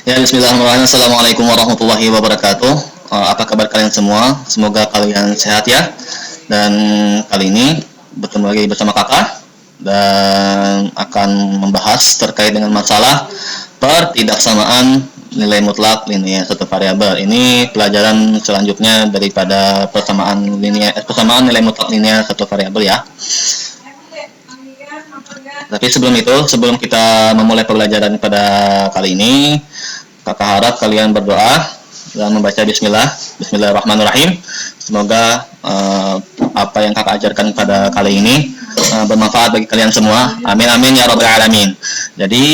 Ya, bismillahirrahmanirrahim. Assalamualaikum warahmatullahi wabarakatuh. Apa kabar kalian semua? Semoga kalian sehat ya. Dan kali ini bertemu lagi bersama kakak dan akan membahas terkait dengan masalah pertidaksamaan nilai mutlak linear satu variabel. Ini pelajaran selanjutnya daripada persamaan nilai mutlak linear satu variabel ya. Tapi sebelum kita memulai pembelajaran pada kali ini, kakak harap kalian berdoa dan membaca Bismillahirrahmanirrahim. Semoga apa yang kakak ajarkan pada kali ini bermanfaat bagi kalian semua. Amin amin ya rabbal alamin. Jadi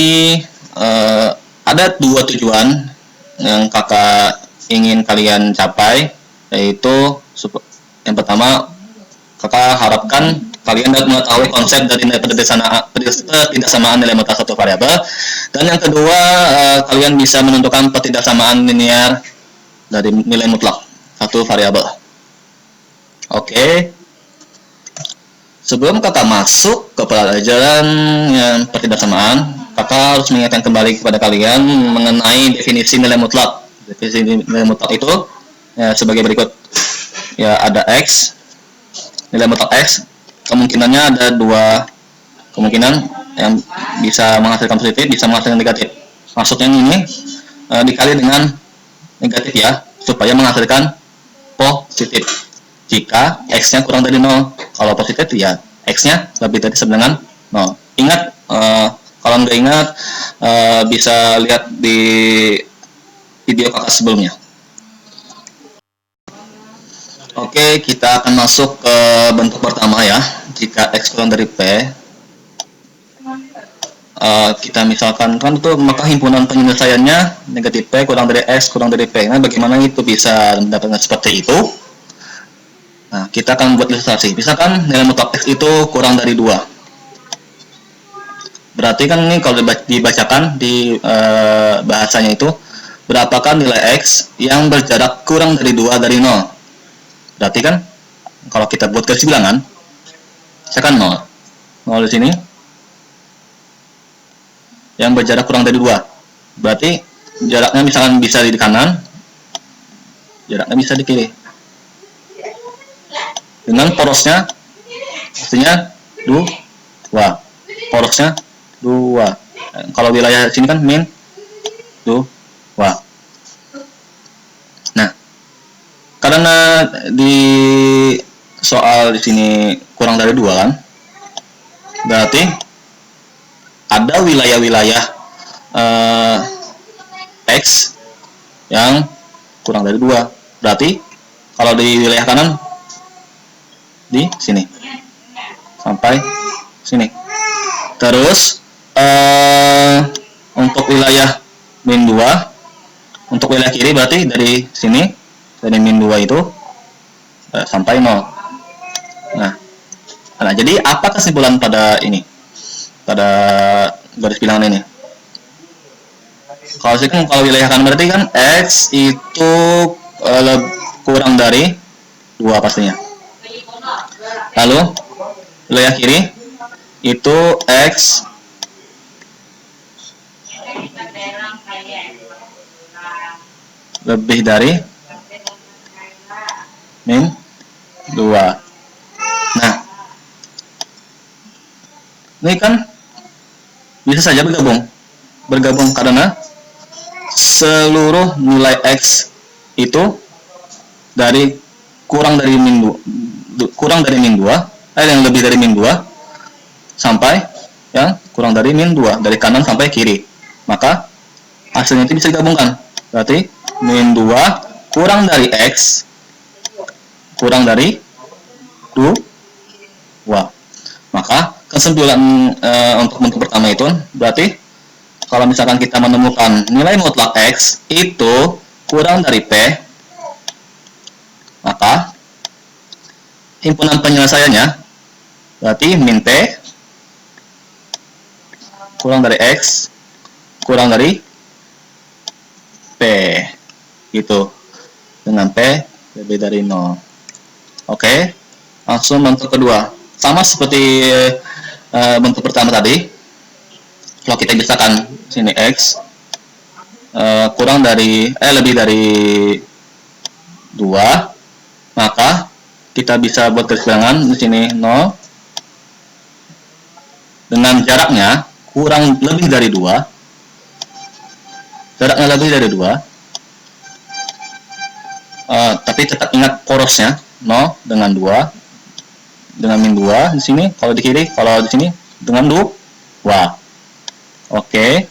ada dua tujuan yang kakak ingin kalian capai, yaitu yang pertama, kakak harapkan kalian dapat mengetahui konsep dari pertidaksamaan nilai mutlak satu variabel, dan yang kedua kalian bisa menentukan pertidaksamaan linear dari nilai mutlak satu variabel. Oke. Sebelum kakak masuk ke pelajaran yang pertidaksamaan, kakak harus mengingatkan kembali kepada kalian mengenai definisi nilai mutlak. Definisi nilai mutlak itu ya, sebagai berikut. Ya, ada X, nilai mutlak X. Kemungkinannya ada dua kemungkinan, yang bisa menghasilkan positif, bisa menghasilkan negatif. Maksudnya ini dikali dengan negatif ya, supaya menghasilkan positif. Jika X-nya kurang dari 0, kalau positif ya X-nya lebih dari sama dengan 0. Ingat, kalau nggak ingat bisa lihat di video kakak sebelumnya. Oke, kita akan masuk ke bentuk pertama ya. Jika X kurang dari P, kita misalkan kan itu, maka himpunan penyelesaiannya negatif P kurang dari X kurang dari P. Nah, bagaimana itu bisa mendapatkan seperti itu? Nah, kita akan buat ilustrasi. Misalkan nilai mutlak X itu kurang dari 2. Berarti kan ini kalau dibacakan di bahasanya itu, berapakah nilai X yang berjarak kurang dari 2 dari 0? Berarti kan kalau kita buat garis bilangan, misalkan 0 di sini yang berjarak kurang dari 2, berarti jaraknya misalkan bisa di kanan, jaraknya bisa di kiri, dengan porosnya pastinya 2, porosnya 2. Kalau wilayah sini kan min 2. Karena di soal di sini kurang dari 2 kan, berarti ada wilayah-wilayah X yang kurang dari 2. Berarti kalau di wilayah kanan di sini sampai sini. Terus untuk wilayah min 2, untuk wilayah kiri berarti dari sini, dari min 2 itu sampai 0. Nah, jadi apa kesimpulan pada ini? Pada garis bilangan ini? Kalau wilayah kanan berarti kan X itu kurang dari 2 pastinya. Lalu wilayah kiri itu X lebih dari min 2. Nah, ini kan bisa saja bergabung karena seluruh nilai X itu dari kurang dari min 2, yang lebih dari min 2 sampai yang kurang dari min 2, dari kanan sampai kiri. Maka hasilnya itu bisa digabungkan. Berarti min 2 kurang dari X kurang dari 2. Maka kesimpulan untuk bentuk pertama itu berarti kalau misalkan kita menemukan nilai mutlak X itu kurang dari P, maka himpunan penyelesaiannya berarti min P kurang dari X kurang dari P, gitu, dengan P lebih dari 0. Oke, langsung bentuk kedua. Sama seperti bentuk pertama tadi. Kalau kita bisakan sini X lebih dari 2, maka kita bisa buat garis bilangan di sini 0 dengan jaraknya kurang lebih dari 2. Jaraknya lebih dari 2. Tapi tetap ingat porosnya 0 dengan 2 dengan min 2 di sini, kalau di kiri, kalau di sini dengan 2. Oke.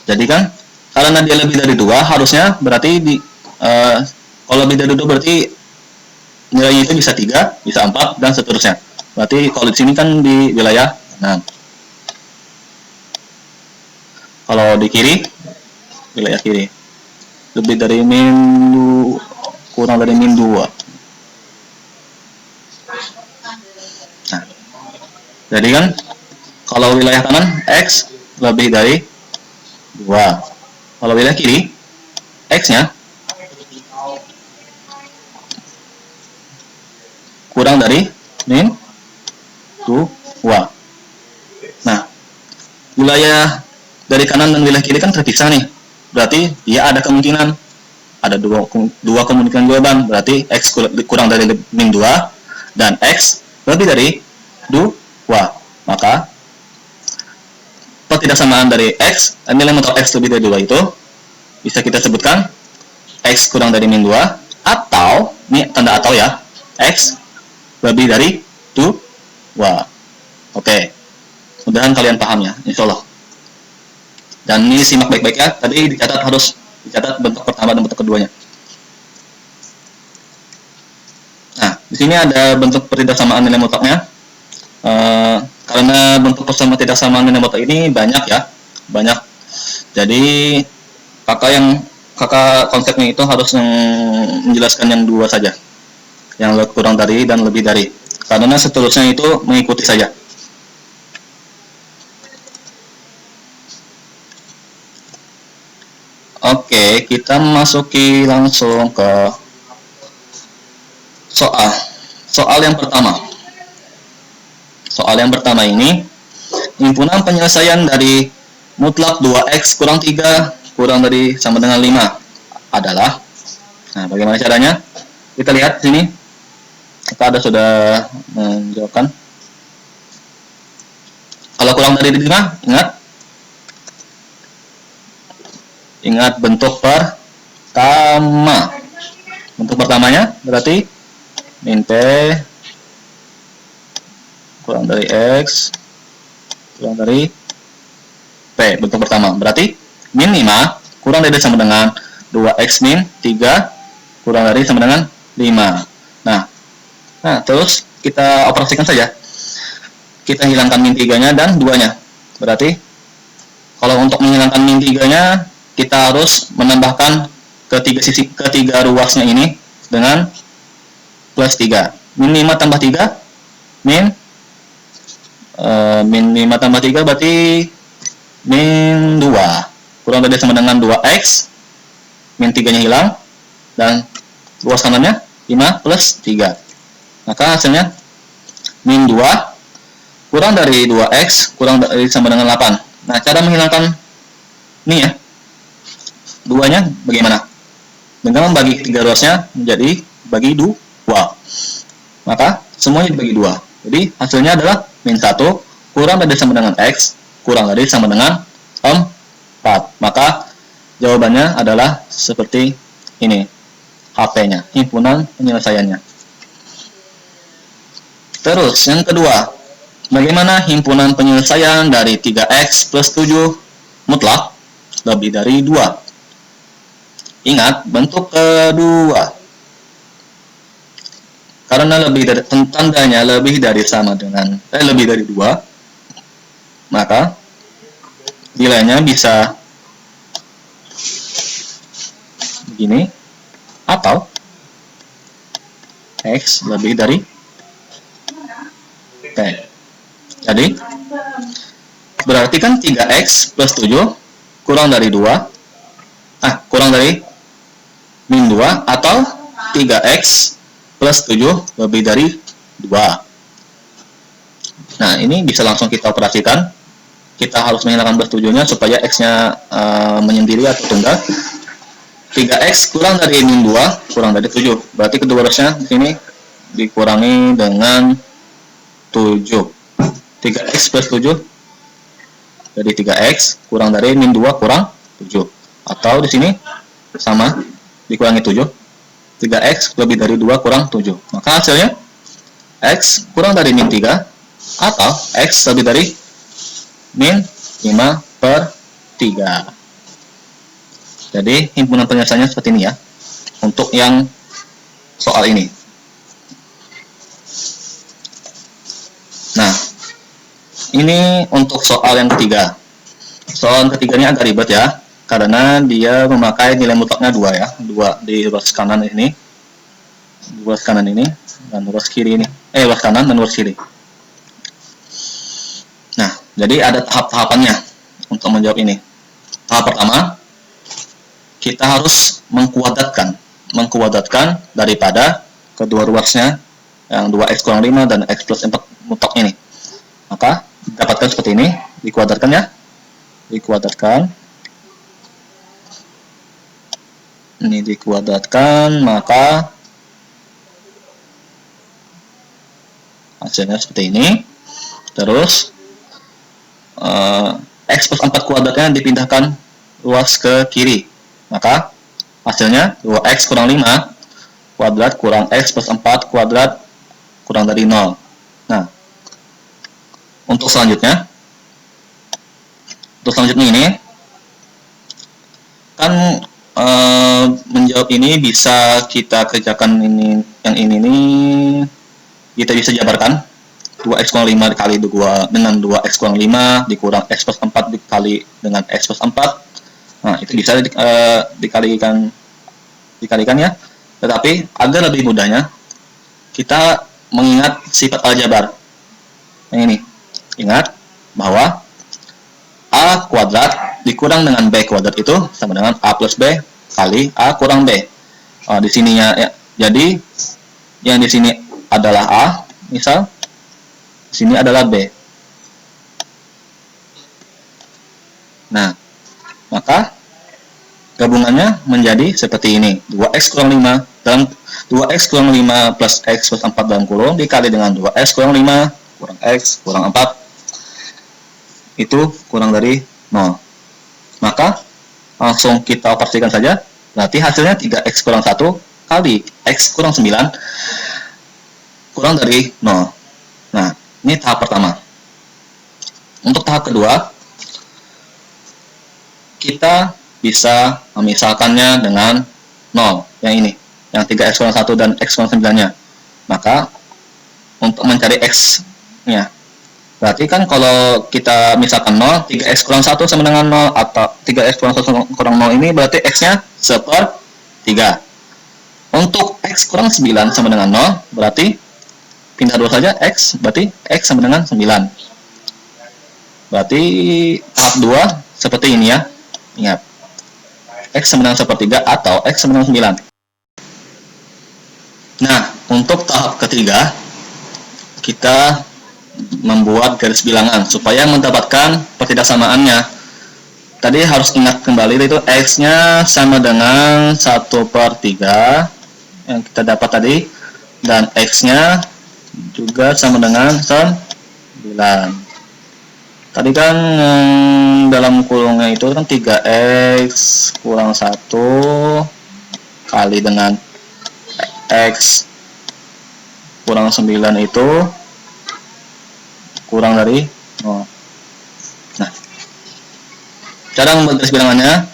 Jadi kan karena dia lebih dari 2, harusnya berarti kalau lebih dari 2 berarti nilainya itu bisa 3, bisa 4 dan seterusnya. Berarti kalau di sini kan di wilayah 6. Kalau di kiri, wilayah kiri. Lebih dari min 2, kurang dari min 2. Nah, jadi kan kalau wilayah kanan X lebih dari 2. Kalau wilayah kiri, X-nya kurang dari min 2. Nah, wilayah dari kanan dan wilayah kiri kan terpisah nih. Berarti dia ada kemungkinan, ada dua kemungkinan jawaban. Berarti X kurang dari min 2 dan X lebih dari 2. Maka ketidaksamaan dari X, nilai mentok X lebih dari 2 itu bisa kita sebutkan X kurang dari min 2 atau, ini tanda atau ya, X lebih dari 2. Oke. Mudahan kalian paham ya, insya Allah. Dan ini simak baik-baik ya. Tadi harus dicatat bentuk pertama dan bentuk keduanya. Nah, di sini ada bentuk ketidaksamaan nilai mutlaksnya. Karena bentuk ketidaksamaan nilai mutlak ini banyak ya, banyak. Jadi kakak konsepnya itu harus menjelaskan yang 2 saja, yang kurang dari dan lebih dari. Karena seterusnya itu mengikuti saja. Oke, kita masuki langsung ke soal yang pertama. Soal yang pertama ini, himpunan penyelesaian dari mutlak 2x kurang 3 kurang dari sama dengan 5 adalah, nah bagaimana caranya? Kita lihat sini, kita sudah menjawabkan. Kalau kurang dari 5, ingat bentuk pertama. Bentuk pertamanya berarti min P kurang dari X kurang dari P. Bentuk pertama berarti min 5 kurang dari sama dengan 2X min 3 kurang dari sama dengan 5. Nah terus kita operasikan saja. Kita hilangkan min 3-nya dan 2-nya. Berarti kalau untuk menghilangkan min 3-nya, kita harus menambahkan ketiga ruasnya ini dengan plus 3. Min 5 tambah 3, min 5 tambah 3 berarti min 2. Kurang dari sama dengan 2x, min 3-nya hilang, dan ruas kanannya 5 plus 3. Maka hasilnya min 2 kurang dari 2x kurang dari sama dengan 8. Nah, cara menghilangkan ini ya, 2-nya bagaimana? Dengan membagi 3 ruasnya menjadi bagi 2. Maka semuanya dibagi 2. Jadi hasilnya adalah min 1 kurang dari sama dengan x kurang dari sama dengan 4. Maka jawabannya adalah seperti ini. HP-nya, himpunan penyelesaiannya. Terus yang kedua, bagaimana himpunan penyelesaian dari 3x plus 7 mutlak lebih dari 2? Ingat bentuk kedua. Karena tandanya lebih dari sama dengan lebih dari 2, maka nilainya bisa begini atau x lebih dari t. Jadi berarti kan 3x plus 7 kurang dari 2, kurang dari min 2 atau 3x plus 7 lebih dari 2. Nah, ini bisa langsung kita operasikan. kita harus menghilangkan plus 7-nya supaya X-nya menyendiri atau tunggal. 3X kurang dari min 2 kurang dari 7. Berarti kedua ruasnya di sini dikurangi dengan 7. 3X plus 7 jadi 3X kurang dari min 2 kurang 7. Atau di sini sama dikurangi 7. 3X lebih dari 2 kurang 7. Maka hasilnya X kurang dari min 3 atau X lebih dari min 5/3. Jadi himpunan penyelesaiannya seperti ini ya untuk yang soal ini. Nah, ini untuk soal yang ketiga. Soal yang ketiga ini agak ribet ya, karena dia memakai nilai mutlaknya 2 ya, 2 di ruas kanan ini, ruas kanan ini, dan ruas kiri ini, ruas kanan dan ruas kiri. Nah, jadi ada tahap-tahapannya untuk menjawab ini. Tahap pertama, kita harus mengkuadratkan daripada kedua ruasnya yang 2x kurang 5 dan x plus 4 mutlak ini. Maka dapatkan seperti ini, dikuadratkan ya, dikuadratkan, ini dikuadratkan, maka hasilnya seperti ini. Terus x plus 4 kuadratnya dipindahkan ruas ke kiri, maka hasilnya 2x kurang 5 kuadrat kurang x plus 4 kuadrat kurang dari 0. Nah, untuk selanjutnya ini kan menjawab ini bisa kita kerjakan ini, yang ini nih kita bisa jabarkan 2x kurang 5 dikali 2 dengan 2x kurang 5 dikurang x plus 4 dikali dengan x plus 4. Nah, itu bisa dikalikan ya. Tetapi agar lebih mudahnya kita mengingat sifat aljabar. Yang ini. Ingat bahwa A kuadrat dikurang dengan B kuadrat itu sama dengan A plus B kali A kurang B. Di sininya ya. Jadi yang di sini adalah A, misal di sini adalah B. Nah, maka gabungannya menjadi seperti ini. 2x kurang 5 dalam 2x kurang 5 plus x plus 4 dalam kurung dikali dengan 2x kurang 5 kurang x kurang 4 itu kurang dari 0. Maka langsung kita operasikan saja. Berarti hasilnya 3x kurang 1 kali x kurang 9 kurang dari 0. Nah, ini tahap pertama. Untuk tahap kedua, kita bisa memisahkannya dengan 0, yang ini, yang 3x kurang 1 dan x kurang 9-nya. Maka, untuk mencari x-nya, berarti kan kalau kita misalkan 0, 3x kurang 1 sama dengan 0, atau 3x kurang 1 kurang 0 ini berarti x-nya 1/3. Untuk x kurang 9 sama dengan 0, berarti pindah 2 saja, x, berarti x sama dengan 9. Berarti tahap 2 seperti ini ya. Ingat, x sama dengan 1/3 atau x sama dengan 9. Nah, untuk tahap ketiga, kita membuat garis bilangan supaya mendapatkan pertidaksamaannya. Tadi harus ingat kembali itu x-nya sama dengan 1/3 yang kita dapat tadi, dan x-nya juga sama dengan 9. Tadi kan dalam kurungnya itu kan 3x kurang 1 kali dengan x kurang 9 itu kurang dari 0. Nah, cara membuat garis bilangannya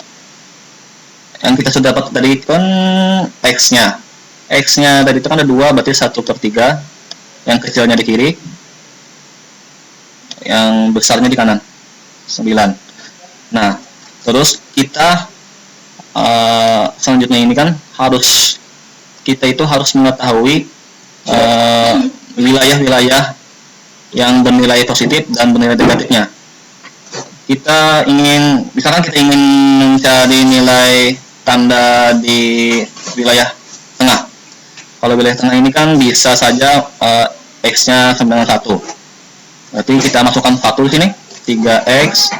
yang kita sudah dapat tadi kan x-nya tadi itu kan ada 2, berarti 1/3, yang kecilnya di kiri, yang besarnya di kanan, 9. Nah, terus kita selanjutnya ini kan kita itu harus mengetahui wilayah-wilayah yang bernilai positif dan bernilai negatifnya. Misalkan kita ingin mencari nilai tanda di wilayah tengah. Kalau wilayah tengah ini kan bisa saja x-nya sama dengan 1. Berarti kita masukkan 1 di sini. 3x,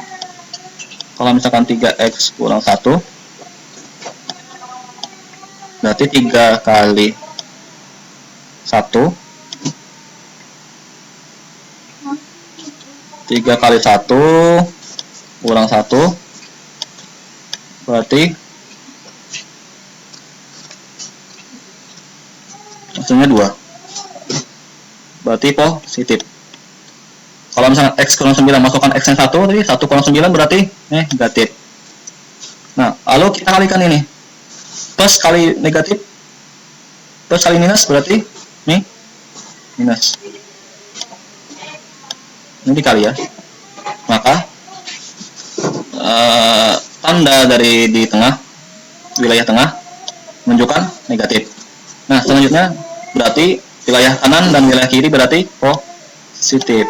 kalau misalkan 3x kurang 1, berarti 3 kali 1, 3 kali 1 kurang 1, berarti hasilnya 2, berarti positif. Kalau misalnya x kurang 9 masukkan x yang 1, tadi 1 kurang 9 berarti negatif. Nah, lalu kita kalikan ini. Plus kali negatif, plus kali minus berarti minus. Ini dikali ya. Maka tanda dari di tengah, wilayah tengah, menunjukkan negatif. Nah, selanjutnya berarti wilayah kanan dan wilayah kiri berarti positif.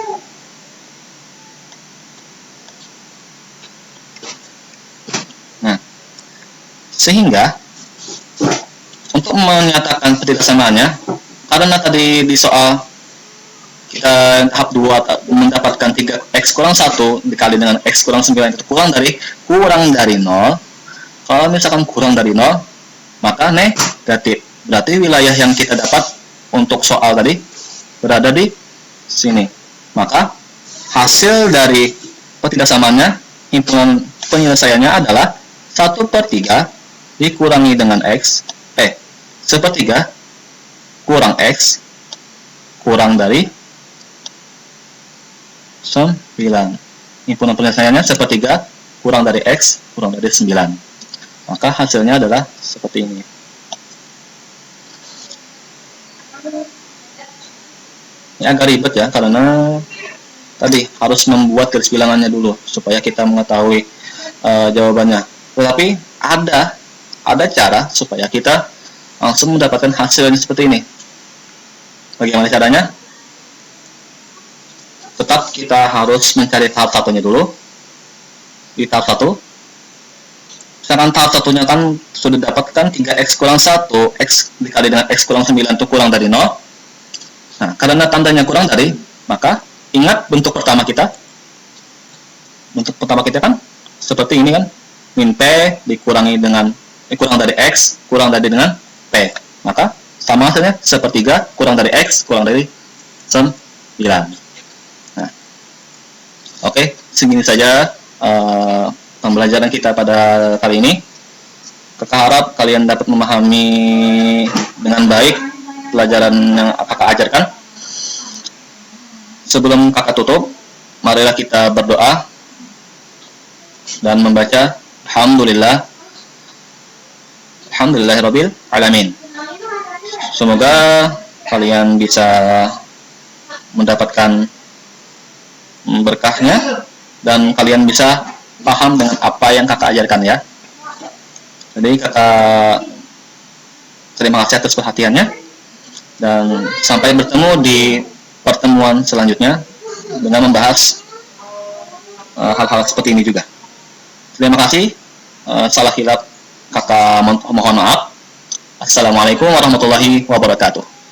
Nah, sehingga untuk menyatakan ketidaksamaannya, karena tadi di soal kita tahap 2 mendapatkan 3x kurang 1 dikali dengan x kurang 9 itu kurang dari 0. Kalau misalkan kurang dari 0, maka negatif. Berarti wilayah yang kita dapat untuk soal tadi berada di sini. Maka hasil dari ketidaksamaannya, himpunan penyelesaiannya adalah 1/3 dikurangi dengan x, 1/3 kurang x kurang dari 9. Himpunan penyelesaiannya 1/3 kurang dari x kurang dari 9. Maka hasilnya adalah seperti ini. Ini agak ribet ya, karena tadi harus membuat garis bilangannya dulu supaya kita mengetahui jawabannya. Tetapi ada cara supaya kita langsung mendapatkan hasilnya seperti ini. Bagaimana caranya? Tetap kita harus mencari tahap satunya dulu. Di tahap 1, misalkan tahap satunya kan sudah dapatkan 3x kurang 1, x dikali dengan x kurang 9 itu kurang dari 0. Nah, karena tandanya kurang dari, maka ingat bentuk pertama kita. Bentuk pertama kita kan seperti ini kan, min p dikurangi dengan kurang dari x kurang dari dengan p. Maka sama hasilnya 1/3 kurang dari x kurang dari 9. Nah, oke, segini saja pembelajaran kita pada kali ini. Kakak harap kalian dapat memahami dengan baik pelajaran yang kakak ajarkan. Sebelum kakak tutup, marilah kita berdoa dan membaca Alhamdulillahirabbil alamin. Semoga kalian bisa mendapatkan berkahnya dan kalian bisa paham dengan apa yang kakak ajarkan ya. Jadi kakak terima kasih atas perhatiannya dan sampai bertemu di pertemuan selanjutnya dengan membahas hal-hal seperti ini juga. Terima kasih. Salah hilap kakak mohon maaf. Assalamualaikum warahmatullahi wabarakatuh.